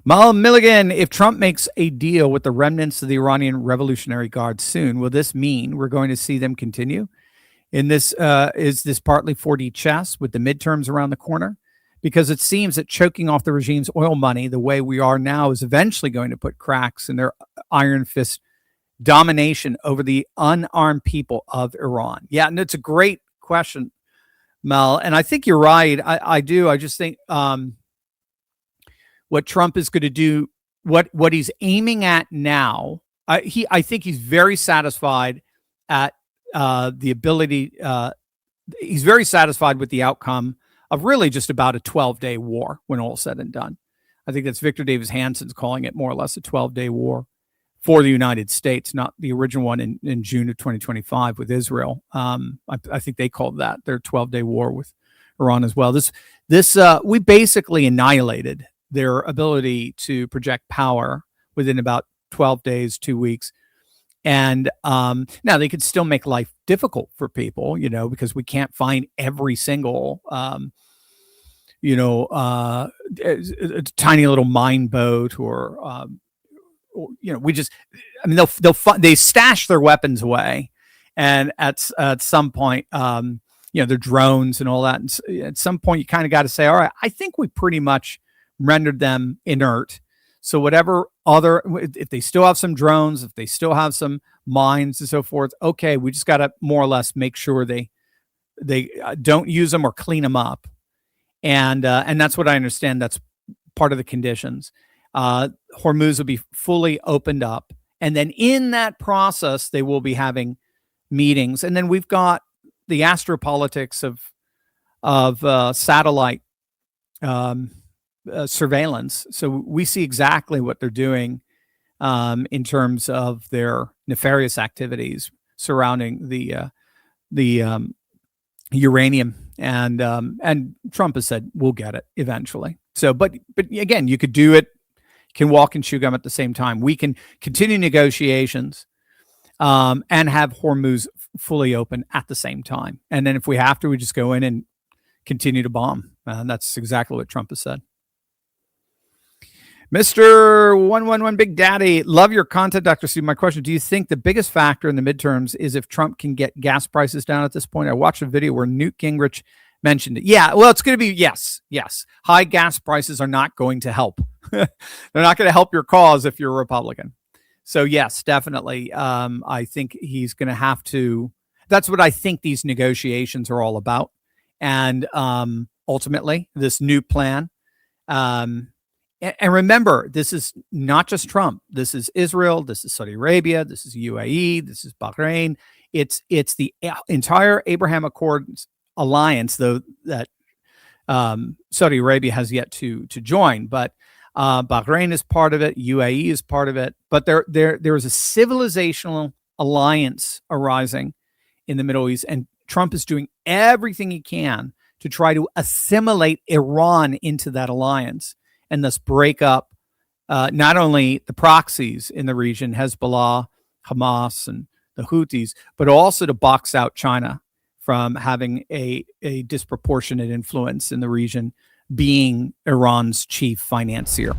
Mal Milligan, if Trump makes a deal with the remnants of the Iranian Revolutionary Guard soon, will this mean we're going to see them continue? Is this partly 4D chess with the midterms around the corner? Because it seems that choking off the regime's oil money the way we are now is eventually going to put cracks in their iron fist domination over the unarmed people of Iran. Yeah, and it's a great question, Mel. And I think you're right. I do. I just think what Trump is going to do, what he's aiming at now, I think he's very satisfied at the ability. He's very satisfied with the outcome of really just about a 12-day war when all said and done. I think that's Victor Davis Hanson's calling it more or less a 12-day war for the United States, not the original one in June of 2025 with Israel. I think they called that their 12-day war with Iran as well. We basically annihilated their ability to project power within about 12 days, 2 weeks. And now they could still make life difficult for people, because we can't find every single, a tiny little mine boat or they stash their weapons away, and at some point, their drones and all that. And at some point, you kind of got to say, all right, I think we pretty much rendered them inert. So whatever if they still have some drones, if they still have some mines and so forth, okay, we just got to more or less make sure they don't use them or clean them up. And that's what I understand. That's part of the conditions. Hormuz will be fully opened up. And then in that process, they will be having meetings. And then we've got the astropolitics of satellite surveillance. So we see exactly what they're doing in terms of their nefarious activities surrounding the uranium, and Trump has said we'll get it eventually. So, but again, you could do it, can walk and chew gum at the same time. We can continue negotiations and have Hormuz fully open at the same time, and then if we have to, we just go in and continue to bomb. That's exactly what Trump has said. Mr. 111 Big Daddy, love your content, Dr. Steve. My question, do you think the biggest factor in the midterms is if Trump can get gas prices down at this point? I watched a video where Newt Gingrich mentioned it. Yeah, well, it's going to be yes. High gas prices are not going to help. They're not going to help your cause if you're a Republican. So yes, definitely. I think he's going to have to. That's what I think these negotiations are all about. And ultimately, this new plan. And remember, this is not just Trump. This is Israel. This is Saudi Arabia. This is UAE. This is Bahrain. It's the entire Abraham Accords alliance, though that Saudi Arabia has yet to join. But Bahrain is part of it. UAE is part of it. But there is a civilizational alliance arising in the Middle East, and Trump is doing everything he can to try to assimilate Iran into that alliance, and thus break up not only the proxies in the region, Hezbollah, Hamas, and the Houthis, but also to box out China from having a disproportionate influence in the region, being Iran's chief financier.